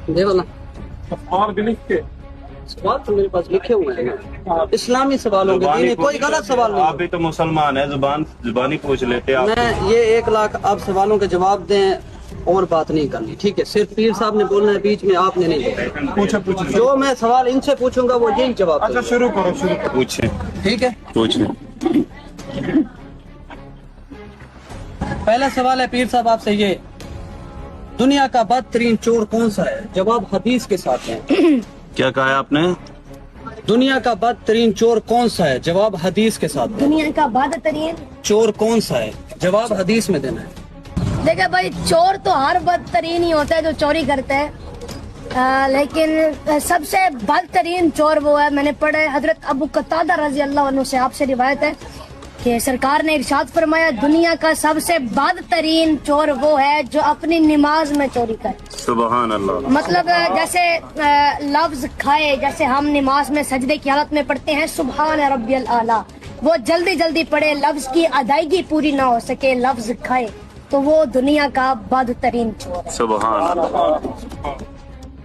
देखो ना, और भी लिख के सवाल तो मेरे पास लिखे हुए हैं ना, इस्लामी सवालों के दीन, कोई गलत सवाल नहीं। आप भी तो मुसलमान है, जुबानी पूछ लेते आप। मैं ये 1 लाख आप सवालों के जवाब दें और बात नहीं करनी, ठीक है? सिर्फ पीर साहब ने बोलना है, बीच में आपने नहीं बोलना। पूछे जो मैं सवाल इनसे पूछूंगा वो यही जवाब अच्छा देंगे। शुरू करो पूछे ठीक है? पूछे। पहला सवाल है पीर साहब आपसे, ये दुनिया का बदतरीन चोर कौन सा है? जवाब हदीस के साथ है। क्या कहा है आपने? दुनिया का बदतरीन चोर कौन सा है? जवाब हदीस के साथ है। दुनिया का बदतरीन चोर कौन सा है? जवाब हदीस में देना है। देखिए भाई, चोर तो हर बदतरीन ही होता है जो चोरी करता है, लेकिन सबसे बदतरीन चोर वो है, मैंने पढ़ा है हजरत अबू कतादा रजी अल्लाह अन्हु से आपसे रिवायत है कि सरकार ने इरशाद फरमाया, दुनिया का सबसे बदतरीन चोर वो है जो अपनी नमाज में चोरी करे। सुबहान अल्लाह। मतलब जैसे लफ्ज खाए, जैसे हम नमाज में सजदे की हालत में पढ़ते हैं सुबहान रब्बियल आला, वो जल्दी जल्दी पढ़े, लफ्ज की अदायगी पूरी ना हो सके, लफ्ज खाए, तो वो दुनिया का बदतरीन चोर है। सुबहान अल्लाह।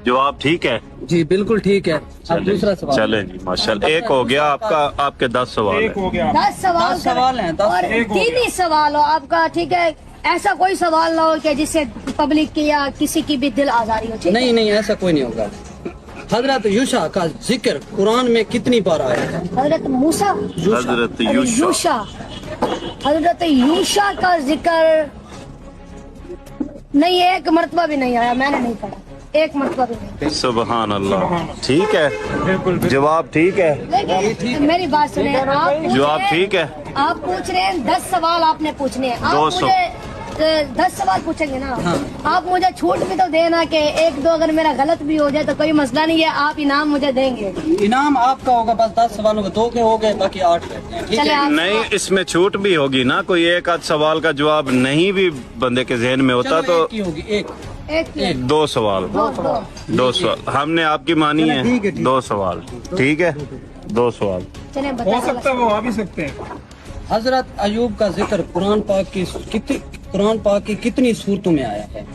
जवाब ठीक है जी बिल्कुल ठीक है। अब दूसरा सवाल। चले जी माशाल्लाह, एक हो गया आपका, आपके 10 सवाल एक है। हो गया 10 सवाल 10 सवाल हैं, 10 और एक हो 3 ही सवाल हो आपका, ठीक है? ऐसा कोई सवाल ना हो कि जिससे पब्लिक की या किसी की भी दिल आजारी हो, ठीक है? नहीं नहीं, ऐसा कोई नहीं होगा। हजरत यूशा का जिक्र कुरान में कितनी बार आया है? हजरत मूसा, हजरत यूशा। हजरत यूशा का जिक्र नहीं, 1 मरतबा भी नहीं आया, मैंने नहीं पढ़ा, 1 मरतबा भी नहीं। सुबहान अल्लाह। ठीक है, बिल्कुल जवाब ठीक है। लेकिन मेरी बात सुने, आप पूछ जवाब रहे हैं- ठीक है। आप पूछ रहे हैं 10 सवाल आपने पूछने हैं, आप 200 मुझे 10 सवाल पूछेंगे ना, आप मुझे छूट भी तो देना कि 1-2 अगर मेरा गलत भी हो जाए तो कोई मसला नहीं है, आप इनाम मुझे देंगे। इनाम आपका होगा, बस 10 सवालों के 2 के हो गए, बाकी 8 रहते हैं, ठीक चले है? आप नहीं, इसमें छूट भी होगी ना, कोई एक आध सवाल का जवाब नहीं भी बंदे के जहन में होता चलो तो एक की होगी, एक। एक 2 सवाल। दो 2 सवाल हमने आपकी मानी चले, है। ठीक है, ठीक। 2 सवाल ठीक है, 2 सवाल। चले हो बता सकता है वो आ भी सकते हैं। हजरत अयूब का जिक्र कुरान पाक की कितनी सूरतों में आया है?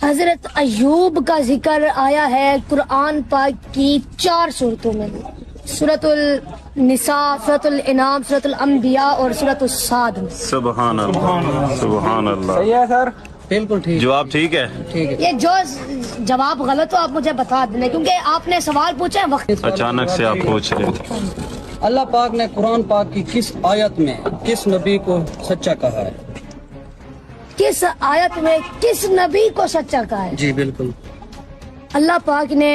हजरत अयूब का जिक्र आया है कुरान पाक की 4 सूरतों में, सूरतुल निसा, सूरतुल इनाम, सूरतुल अंबिया और सूरतुल साद में। सुबहान अल्लाह, सुबहान अल्लाह। सही है सर। बिल्कुल ठीक, जवाब ठीक है। ठीक है। ये जो जवाब गलत हो आप मुझे बता देना, क्योंकि आपने सवाल पूछा है वक्त। अचानक से आप पूछ रहे थे। अल्लाह पाक ने कुरान पाक की किस आयत में किस नबी को सच्चा कहा है? किस आयत में किस नबी को सच्चा कहा है? जी बिल्कुल। अल्लाह पाक ने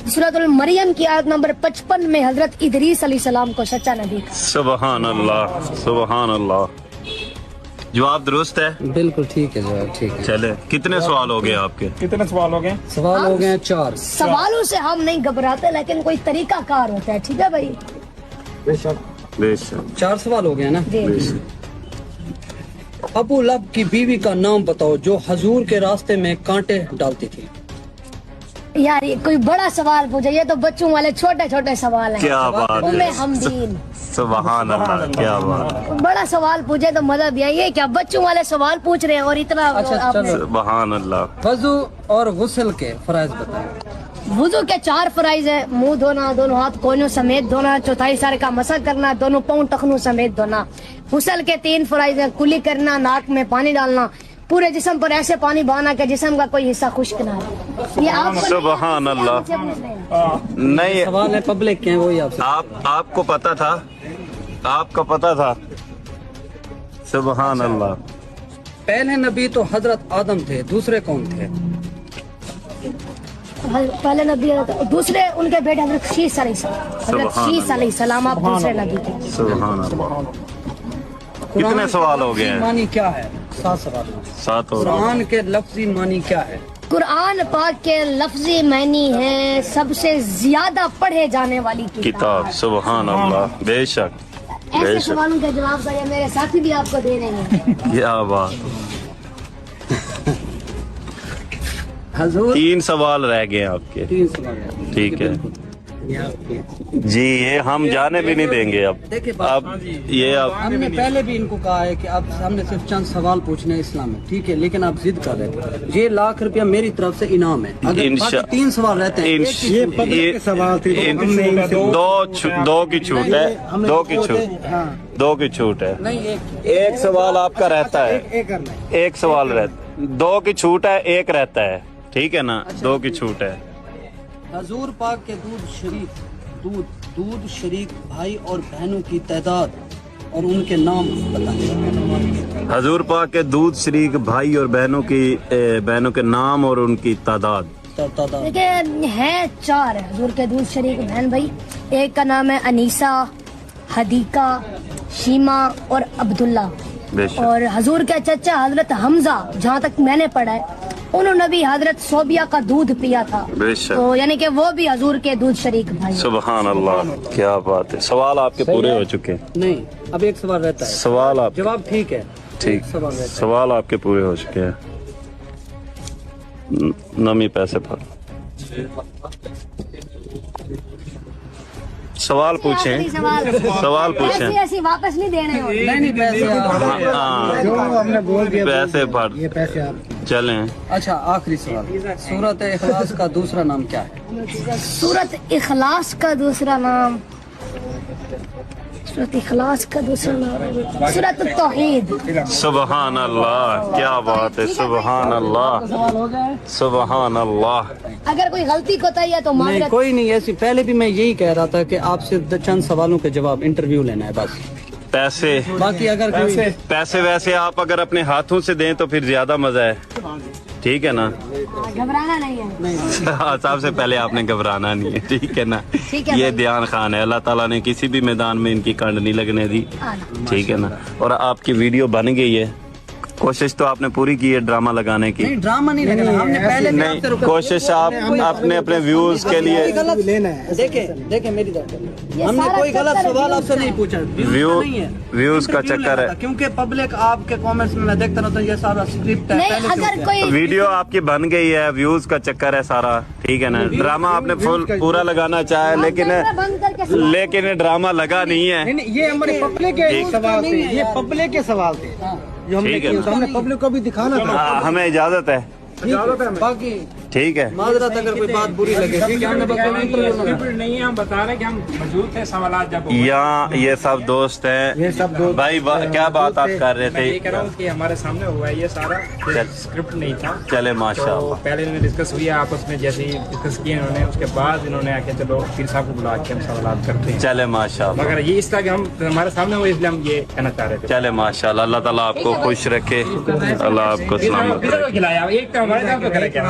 सूरतुल मरियम की आयत नंबर 55 में हजरत इदरीस अलैहिस्सलाम को सच्चा नबी कहा। सुबहान अल्लाह, सुबहान अल्लाह। जवाब दुरुस्त है। बिल्कुल ठीक है, जवाब ठीक है। चले, कितने सवाल हो गए आपके? कितने सवाल हो गए? सवाल हो गए 4। सवालों से हम नहीं घबराते, लेकिन कोई तरीका कार होता है, ठीक है भाई? बेशक। 4 सवाल हो गए ना? जी। अबू लब की बीवी का नाम बताओ जो हजूर के रास्ते में कांटे डालती थी। यार ये कोई बड़ा सवाल पूछे, ये तो बच्चों वाले छोटे छोटे सवाल हैं। क्या बात उम्मे है। हमदीन। सुबहान अल्लाह, क्या बात। बड़ा सवाल पूछे तो मजा भी आई, ये क्या बच्चों वाले सवाल पूछ रहे हैं और इतना अच्छा, आपने। चलो। सुबहान अल्लाह। वजू और गुस्ल के फराइज बताओ। वुजू के 4 फराइज है, मुंह धोना, दोनों हाथ कोनों समेत धोना, चौथाई सर का मसा करना, दोनों पाँव टखनों समेत धोना। गुस्ल के 3 फराइज है, कुली करना, नाक में पानी डालना, पूरे जिस्म पर ऐसे पानी बहाना कि जिस्म का कोई हिस्सा खुश्क ना हो। ये आपको सुबहान अल्लाह। मुझसे पूछ रहे हैं। नहीं, सवाल है पब्लिक के हैं, वही आपसे। आपको पता था, आपको पता था। सुबहान अल्लाह। पहले नबी तो हजरत आदम थे, दूसरे कौन थे? पहले नबी, दूसरे उनके बेटे हजरत शीस अलैहिस्सलाम। हजरत शीस अलैहिस्सलाम आप दूसरे नबी थे। सुबहान अल्लाह। कितने सवाल हो गए हैं? मानी क्या है? 7 सवाल। 7 हो गए। कुरान के लफ्जी मानी क्या है? कुरान पाक के लफ्जी मानी है सबसे ज्यादा पढ़े जाने वाली किताब। सुबहान अल्लाह, बेशक ऐसे बेशक। सवालों के जवाब का मेरे साथी भी आपको दे रहे हैं। क्या बात। हजूर 3 सवाल रह गए आपके। 3 सवाल। ठीक है। جی یہ ہم جانے بھی نہیں دیں گے اب دیکھیں اب یہ اب ہم نے پہلے بھی ان کو کہا ہے کہ اب ہم نے صرف چند سوال پوچھنے ہیں اسلام میں، ٹھیک ہے، لیکن آپ ضد کر رہے ہیں۔ یہ ₹1,00,000 میری طرف سے انعام ہے، اگر باقی 3 سوال رہتے ہیں دو کی چھوٹ ہے، دو کی چھوٹ ہے، نہیں ایک سوال آپ کا رہتا ہے، ایک سوال رہتا، 2 کی چھوٹ ہے، ایک رہتا ہے، ٹھیک ہے نا، 2 کی چھوٹ ہے۔ حضور پاک کے دودھ شریک بھائی اور بہنوں کی تعداد اور ان کے نام بتائیں۔ حضور پاک کے دودھ شریک بھائی اور بہنوں کے نام اور ان کی تعداد۔ دیکھیں ہیں 4 حضور کے دودھ شریک بہن بھائی، ایک کا نام ہے انیسہ، حدیقہ، شیما اور عبداللہ، بے شک۔ اور حضور کے چچا حضرت حمزہ جہاں تک میں نے پڑھا ہے انہوں نے بھی حضرت صوبیہ کا دودھ پیا تھا، بے شک۔ تو یعنی کہ وہ بھی حضور کے دودھ شریک بھائی ہیں۔ سبحان اللہ، کیا بات ہے، سوال آپ کے پورے ہو چکے ہیں، نہیں اب ایک سوال رہتا ہے، سوال آپ جواب ٹھیک ہے، ٹھیک، ایک سوال رہتا ہے۔ سوال آپ کے پورے ہو چکے ہیں، نمی پیسے پر سوال پوچھیں، آخری سوال پوچھیں، ایسی واپس نہیں دینے ہوتے۔ نہیں پیسے ہاں پیسے پر چلیں۔ اچھا آخری سوال، سورۃ اخلاص کا دوسرا نام کیا ہے؟ سورت اخلاص کا دوسرا نام، سورت اخلاص کا دوسرا نام سورت التوحید۔ سبحان اللہ، کیا بات ہے، سبحان اللہ، سبحان اللہ۔ اگر کوئی غلطی کوتاہی ہے تو نہیں معذرت۔ کوئی نہیں ایسی، پہلے بھی میں یہی کہہ رہا تھا کہ آپ سے چند سوالوں کے جواب انٹرویو لینا ہے بس، پیسے باقی اگر کوئی پیسے ویسے آپ اگر اپنے ہاتھوں سے دیں تو پھر زیادہ مزہ ہے، ٹھیک ہے نا، گھبرانا نہیں ہے۔ سب سے پہلے آپ نے گھبرانا نہیں ہے، ٹھیک ہے نا، ٹھیک ہے یہ دھیان خان ہے، اللہ تعالیٰ نے کسی بھی میدان میں ان کی کنڈ نہیں لگنے دی، ٹھیک ہے نا، اور آپ کی ویڈیو بن گئی ہے، کوشش تو آپ نے پوری کی ہے ڈرامہ لگانے کی، نہیں ڈرامہ نہیں لگنا، ہم نے پہلے بھی آپ سے نہیں کوشش آپ اپنے ویوز کے لیے، دیکھیں میری طرف ہم نے کوئی غلط سوال آپ سے نہیں پوچھا، ویوز کا چکر ہے، کیونکہ پبلک آپ کے کامنٹس میں دیکھتا رہتا ہوں یہ سارا اسکرپٹ ہے، نہیں پہلے سے اگر ہوتا ہے۔ کوئی ویڈیو آپ کی بن گئی ہے، ویوز کا چکر ہے سارا، ٹھیک ہے نا، ڈرامہ آپ نے فل پورا لگانا چاہا بند کر کے لیکن ڈرامہ لگا نہیں ہے، یہ ہمارے پبلک کے سوال تھے، یہ پبلک کے سوال تھے جو ہم نے ٹھیک ہے کیے، تو ہم نے پبلک کو بھی دکھانا تھا۔ ہمیں اجازت ہے، باقی ٹھیک ہے، معذرت اگر کوئی بات بری لگے، ٹھیک ہے، ہم نے بس انٹرویو نہیں ہے، ہم بتا رہے ہیں کہ ہم موجود تھے سوالات جب یہاں یہ سب دوست ہیں، یہ سب دوست بھائی کیا بات آپ کر رہے میں یہ تھے، کہہ رہا ہوں کہ ہمارے سامنے ہوا ہے یہ سارا اسکرپٹ نہیں تھا، چلے ماشاء تو اللہ، پہلے انہوں نے ڈسکس ہوئی آپس میں، جیسے ہی ڈسکس کیے انہوں نے، اس کے بعد انہوں نے آ کے چلو پیر صاحب کو بلا کے ہم سوالات کرتے ہیں، چلے ماشاء اللہ، مگر یہ اس طرح کہ ہم ہمارے سامنے ہوئے، اس لیے ہم یہ کہنا چاہ رہے تھے۔ چلے ماشاء اللہ، اللہ تعالیٰ آپ کو خوش رکھے، اللہ آپ کو سلامت رکھے۔ کھلایا ایک تو ہمارے ساتھ تو کرے کیا